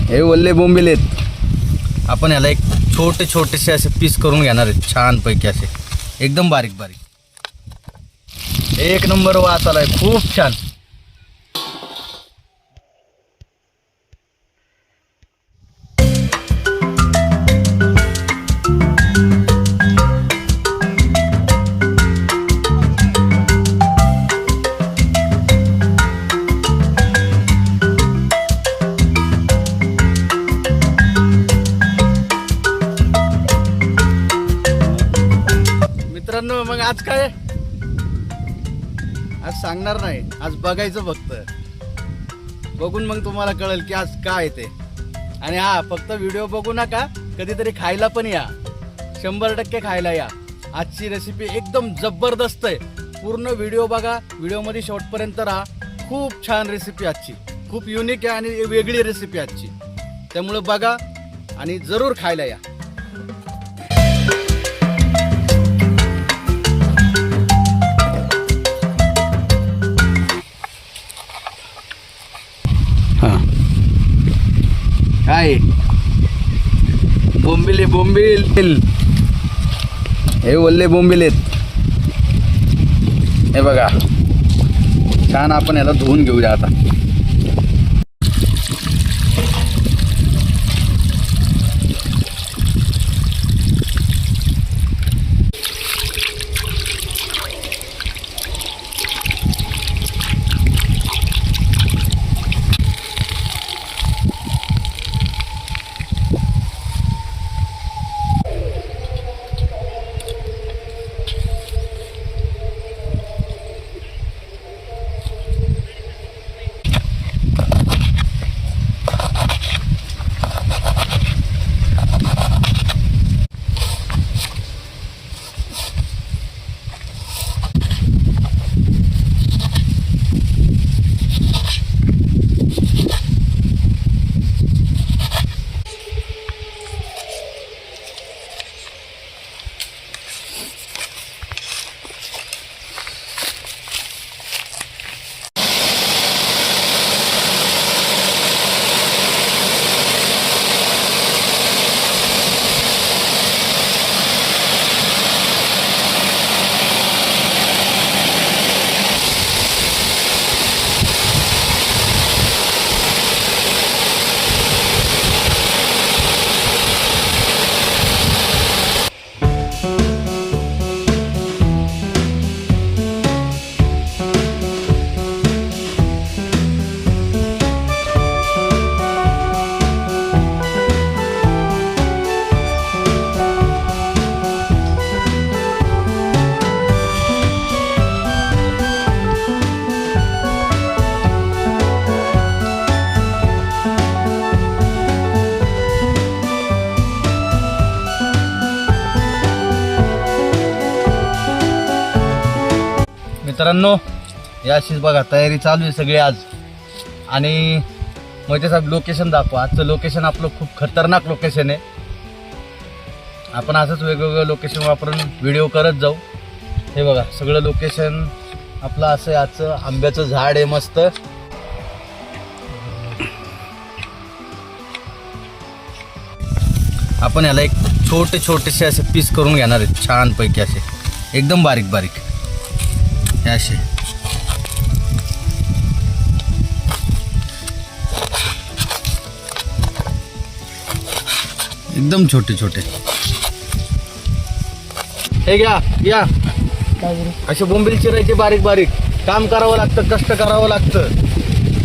हे ओले बोंबील आहेत. आपण याला एक छोटे छोटेसे असे पीस करून घेणार आहेत, छानपैकी असे एकदम बारीक बारीक. एक नंबर वास आलाय, खूप छान. मित्रांनो, मग आज काय? आज सांगणार नाही, आज बघायचं फक्त. बघून मग तुम्हाला कळेल की आज काय ते. आणि हा, फक्त व्हिडिओ बघू नका, कधीतरी खायला पण या. 100% खायला या. आजची रेसिपी एकदम जबरदस्त आहे. पूर्ण व्हिडिओ बघा, व्हिडिओमध्ये शेवटपर्यंत राहा. खूप छान रेसिपी आजची, खूप युनिक आहे आणि वेगळी रेसिपी आजची. त्यामुळे बघा आणि जरूर खायला या. काय बोंबील, बोंबील हे ओले बोंबील आहेत. हे बघा, छान. आपण याला धुवून घेऊया आता. मित्रांनो, या अशीच बघा तयारी चालू आहे सगळी आज. आणि मोहिते साहेब, लोकेशन दाखवा. आजचं लोकेशन आपलं खूप खतरनाक लोकेशन आहे. आपण असंच वेगवेगळं लोकेशन वापरून व्हिडिओ करत जाऊ. हे बघा, सगळं लोकेशन आपलं असं आहे. आजचं आंब्याचं झाड आहे मस्त. आपण याला एक छोटे छोटेसे असे पीस करून घेणार आहेत, छानपैकी असे एकदम बारीक बारीक. हे असे एकदम छोटे छोटे. हे घ्या या. असे बोंबील चिरायचे बारीक बारीक. काम करावं लागतं, कष्ट करावं लागतं.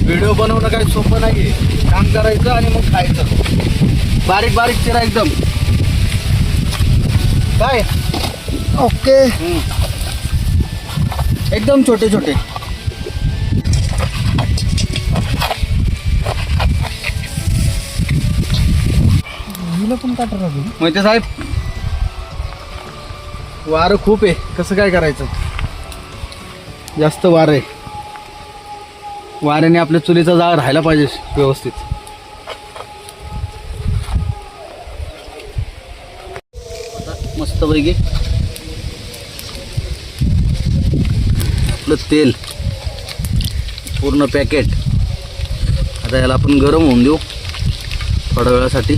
व्हिडिओ बनवणं काही सोपं नाही. काम करायचं आणि मग खायचं. बारीक बारीक चिरा एकदम. काय ओके, एकदम छोटे छोटे. मोहिते साहेब, वारं खूप आहे, कसं काय करायचं? जास्त वार आहे. वाऱ्याने आपल्या चुलीचा जाळ राहायला पाहिजे व्यवस्थित. मस्त पैकी आपलं तेल पूर्ण पॅकेट. आता याला आपण गरम होऊन देऊ. थोड्या वेळासाठी.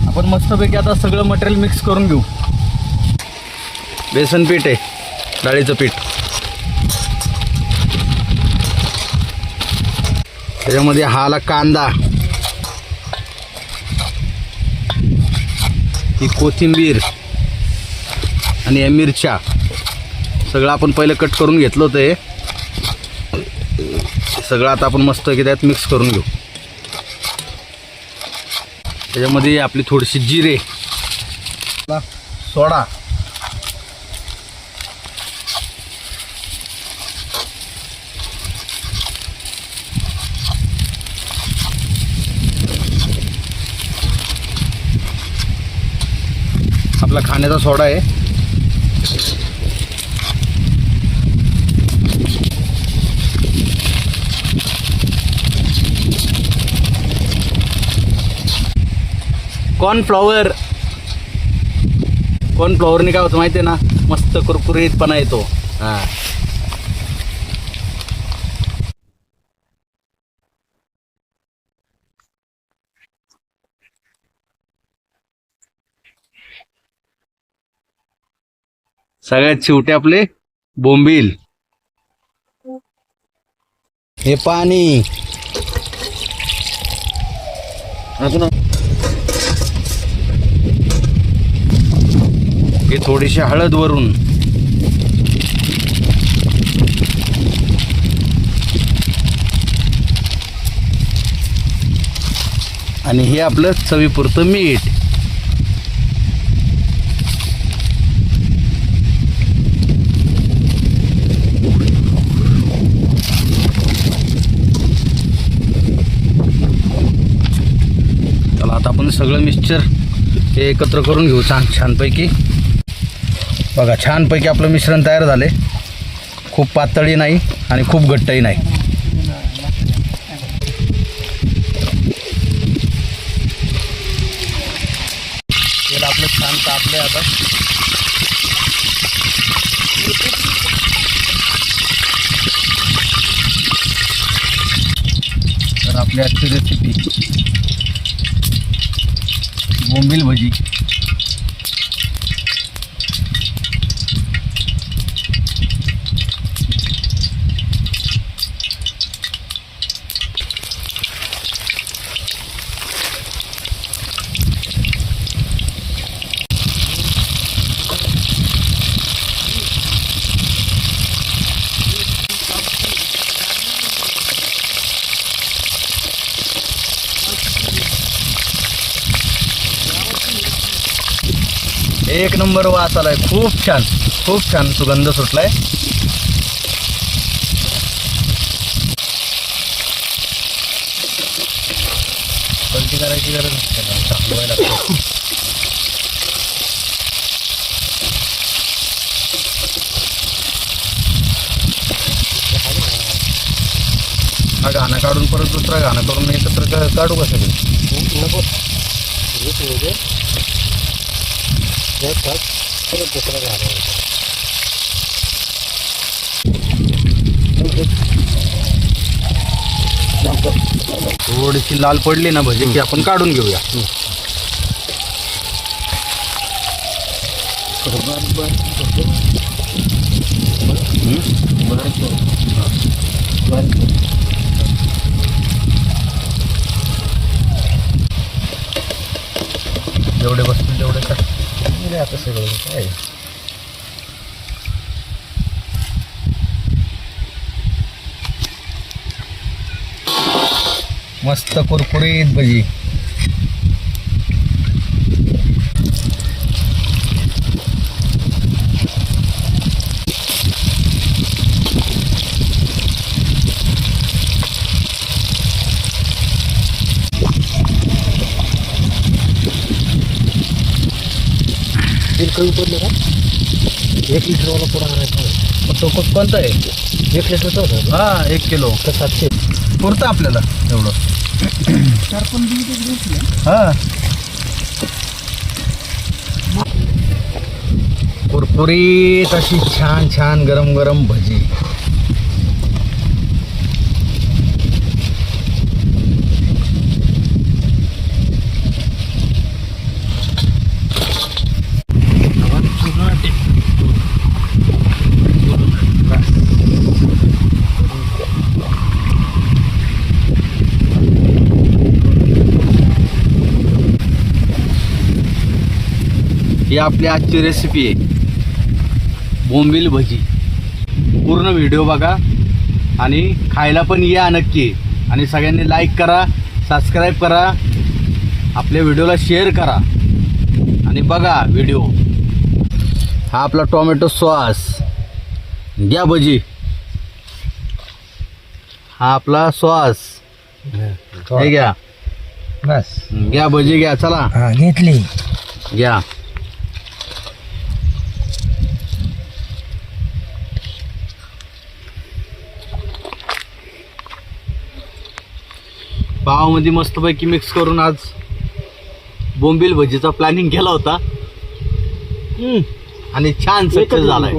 आपण मस्तपैकी आता सगळं मटेरियल मिक्स करून घेऊ. बेसन पीठ आहे, डाळीचं पीठ. त्याच्यामध्ये हा आला कांदा, ही कोथिंबीर आणि या मिरच्या. सगळं आपण पहिलं कट करून घेतलं होतं. हे सगळं आता आपण मस्त की त्यात मिक्स करून घेऊ. त्याच्यामध्ये आपली थोडीशी जिरे, सोडा, आपला खाण्याचा सोडा आहे, कॉर्नफ्लॉवर. कॉर्नफ्लॉवरने काय होतं माहिती आहे ना, मस्त कुरकुरीतपणा येतो. हां, सगळ्यात शेवटी आपले बोंबील, हे पाणी, अजून हे थोडीशी हळद वरून, आणि हे आपलं चवीपुरतं मीठ. चला आता आपण सगळं मिक्सचर हे एकत्र करून घेऊ छानपैकी. बघा, छानपैकी आपलं मिश्रण तयार झाले. खूप पातळी नाही आणि खूप घट्टही नाही. तेल आपलं छान तापले आता. तर आपली आजची रेसिपी बोंबील भजी. एक नंबर वास आलाय. खूप छान सुगंध सुटलाय. पलटी करायची गरज नसते, टाकवायला लागतं. हा घाणा काढून परत दुसरा घाणा करून एकत्र काढू का सगळं? नको, थोडीशी लाल पडली ना भजी की आपण काढून घेऊया. जेवढे बसतील तेवढे का आता सगळं काय. मस्त कुरकुरीत भजी. बिलकुल पडलं का? 1 लिटरवाला पुढा करायचा. तो कोणता आहे? 1 लिटरचा होता. हा 1 किलो तर 700. पुरतं आपल्याला एवढं. हा कुरकुरीत अशी छान छान गरम गरम भजी. ही आपली आजची रेसिपी आहे, बोंबील भजी. पूर्ण व्हिडिओ बघा आणि खायला पण या नक्की. आणि सगळ्यांनी लाईक करा, सबस्क्राईब करा, आपल्या व्हिडिओला शेअर करा आणि बघा व्हिडिओ. हा आपला टोमॅटो सॉस. घ्या भजी. हा आपला सॉस हे घ्या. बस घ्या भजी घ्या. चला हा घेतली. घ्या. पावामध्ये मस्तपैकी मिक्स करून आज बोंबील भजीचा प्लॅनिंग केला होता आणि छान सक्सेस झालाय.